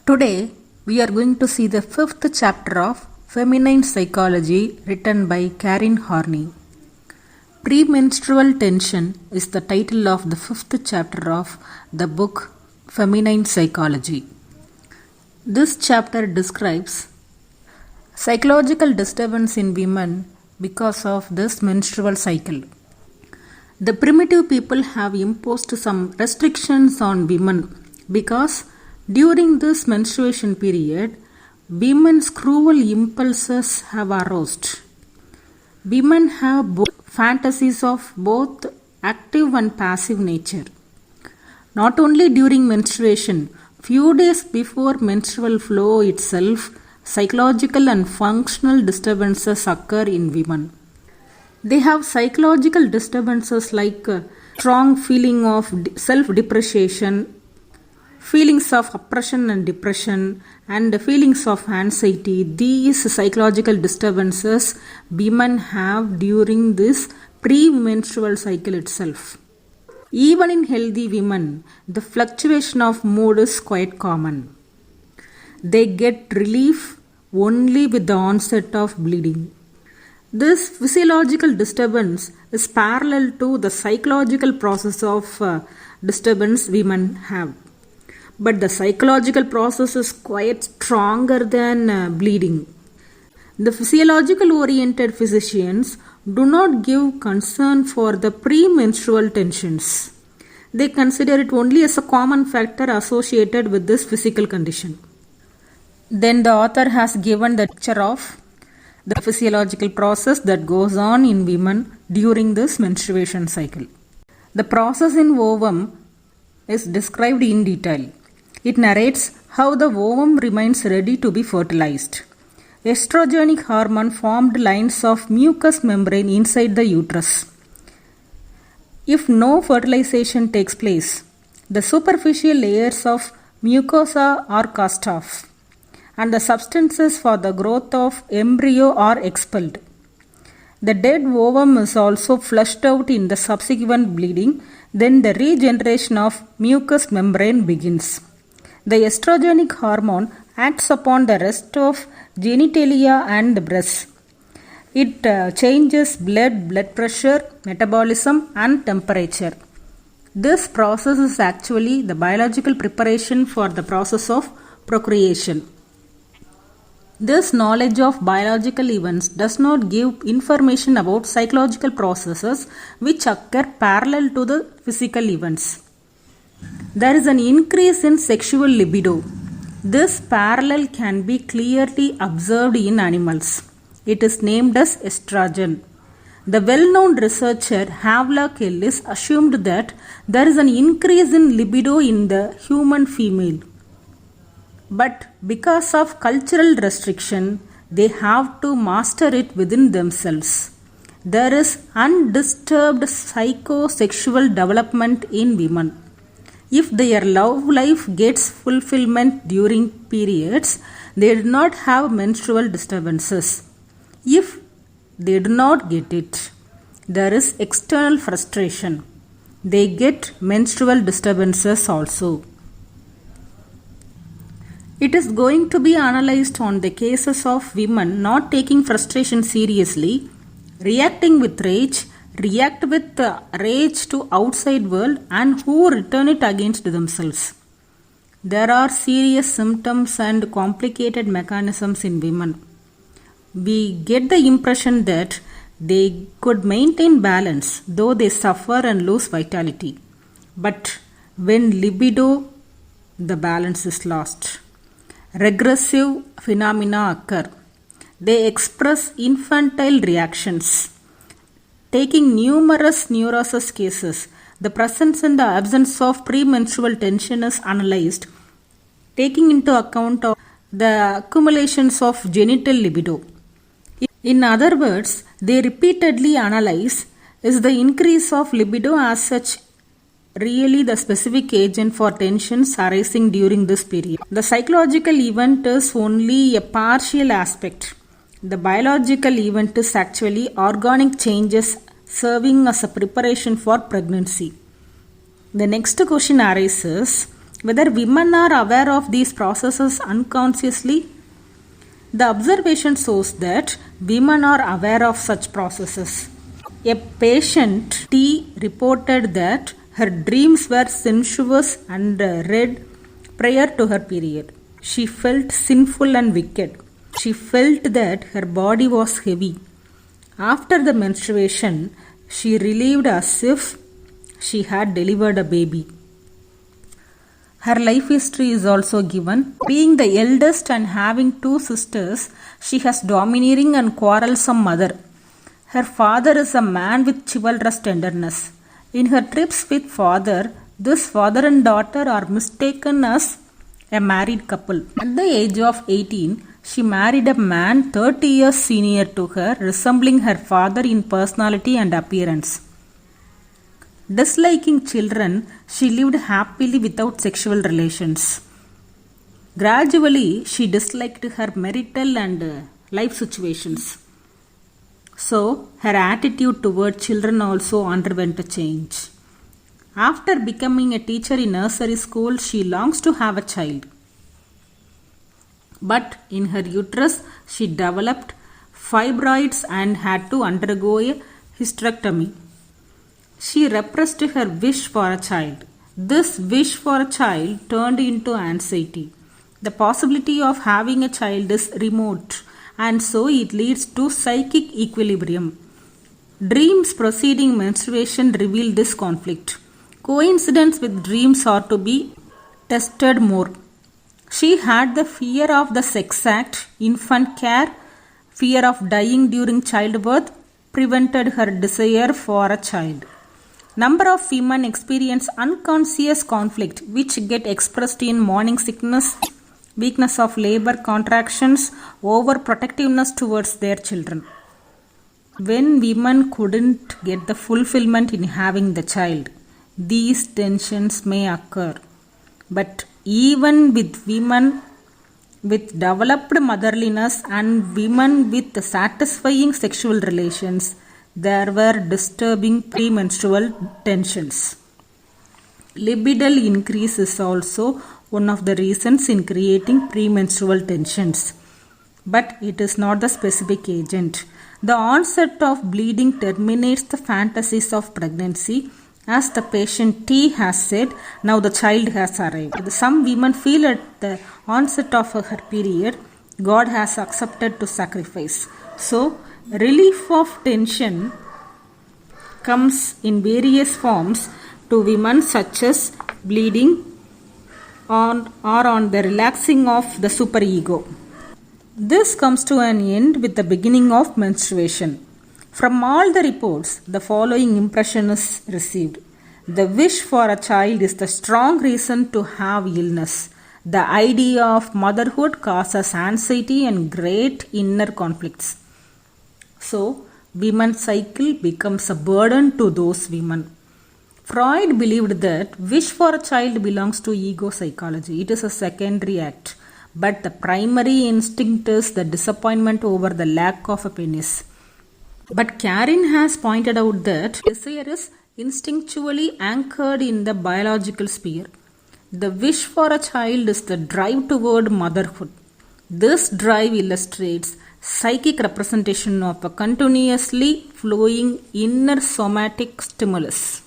Today, we are going to see the fifth chapter of Feminine Psychology written by Karen Horney. Premenstrual tension is the title of the fifth chapter of the book Feminine Psychology. This chapter describes psychological disturbance in women because of this menstrual cycle. The primitive people have imposed some restrictions on women because during this menstruation period, women's cruel impulses have aroused. Women have fantasies of both active and passive nature. Not only during menstruation, few days before menstrual flow itself, psychological and functional disturbances occur in women. They have psychological disturbances like strong feeling of self-depreciation, feelings of oppression and depression, and feelings of anxiety. These psychological disturbances women have during this premenstrual cycle itself. Even in healthy women, the fluctuation of mood is quite common. They get relief only with the onset of bleeding. This physiological disturbance is parallel to the psychological process of disturbance women have. But the psychological process is quite stronger than bleeding. The physiological oriented physicians do not give concern for the premenstrual tensions. They consider it only as a common factor associated with this physical condition. Then the author has given the picture of the physiological process that goes on in women during this menstruation cycle. The process in ovum is described in detail. It narrates how the ovum remains ready to be fertilized. Estrogenic hormone formed lines of mucous membrane inside the uterus. If no fertilization takes place, the superficial layers of mucosa are cast off, and the substances for the growth of embryo are expelled. The dead ovum is also flushed out in the subsequent bleeding. Then the regeneration of mucous membrane begins. The estrogenic hormone acts upon the rest of genitalia and the breasts. It changes blood pressure, metabolism, and temperature. This process is actually the biological preparation for the process of procreation. This knowledge of biological events does not give information about psychological processes which occur parallel to the physical events. There is an increase in sexual libido. This parallel can be clearly observed in animals. It is named as estrogen. The well-known researcher Havelock Ellis assumed that there is an increase in libido in the human female. But because of cultural restriction, they have to master it within themselves. There is undisturbed psychosexual development in women. If their love life gets fulfillment during periods, they do not have menstrual disturbances. If they do not get it, there is external frustration. They get menstrual disturbances also. It is going to be analyzed on the cases of women not taking frustration seriously, reacting with rage, react with rage to outside world, and who return it against themselves. There are serious symptoms and complicated mechanisms in women. We get the impression that they could maintain balance though they suffer and lose vitality. But when libido, the balance is lost. Regressive phenomena occur. They express infantile reactions. Taking numerous neurosis cases, the presence and the absence of premenstrual tension is analyzed, taking into account of the accumulations of genital libido. In other words, they repeatedly analyze, is the increase of libido as such really the specific agent for tensions arising during this period. The psychological event is only a partial aspect. The biological event is actually organic changes serving as a preparation for pregnancy. The next question arises, Whether women are aware of these processes unconsciously, the observation shows that women are aware of such processes. A patient T reported that her dreams were sensuous and red prior to her period. She felt sinful and wicked. She felt that her body was heavy. After the menstruation, she relieved as if she had delivered a baby. Her life history is also given. Being the eldest and having two sisters, she has domineering and quarrelsome mother. Her father is a man with chivalrous tenderness. In her trips with father, this father and daughter are mistaken as a married couple. At the age of 18, she married a man 30 years senior to her, resembling her father in personality and appearance. Disliking children, she lived happily without sexual relations. Gradually, she disliked her marital and life situations. So, her attitude toward children also underwent a change. After becoming a teacher in nursery school, she longs to have a child. But in her uterus, she developed fibroids and had to undergo a hysterectomy. She repressed her wish for a child. This wish for a child turned into anxiety. The possibility of having a child is remote, and so it leads to psychic equilibrium. Dreams preceding menstruation reveal this conflict. Coincidence with dreams are to be tested more. She had the fear of the sex act, infant care, fear of dying during childbirth prevented her desire for a child. Number of women experience unconscious conflict which get expressed in morning sickness, weakness of labor contractions, overprotectiveness towards their children. When women couldn't get the fulfillment in having the child, these tensions may occur. But even with women with developed motherliness and women with satisfying sexual relations, there were disturbing premenstrual tensions. Libidal increase is also one of the reasons in creating premenstrual tensions, but it is not the specific agent. The onset of bleeding terminates the fantasies of pregnancy. As the patient T has said, now the child has arrived. Some women feel at the onset of her period, God has accepted to sacrifice. So, relief of tension comes in various forms to women, such as bleeding or on the relaxing of the superego. This comes to an end with the beginning of menstruation. From all the reports, the following impression is received. The wish for a child is the strong reason to have illness. The idea of motherhood causes anxiety and great inner conflicts. So, women's cycle becomes a burden to those women. Freud believed that wish for a child belongs to ego psychology. It is a secondary act. But the primary instinct is the disappointment over the lack of a penis. But Karen has pointed out that desire is instinctually anchored in the biological sphere. The wish for a child is the drive toward motherhood. This drive illustrates psychic representation of a continuously flowing inner somatic stimulus.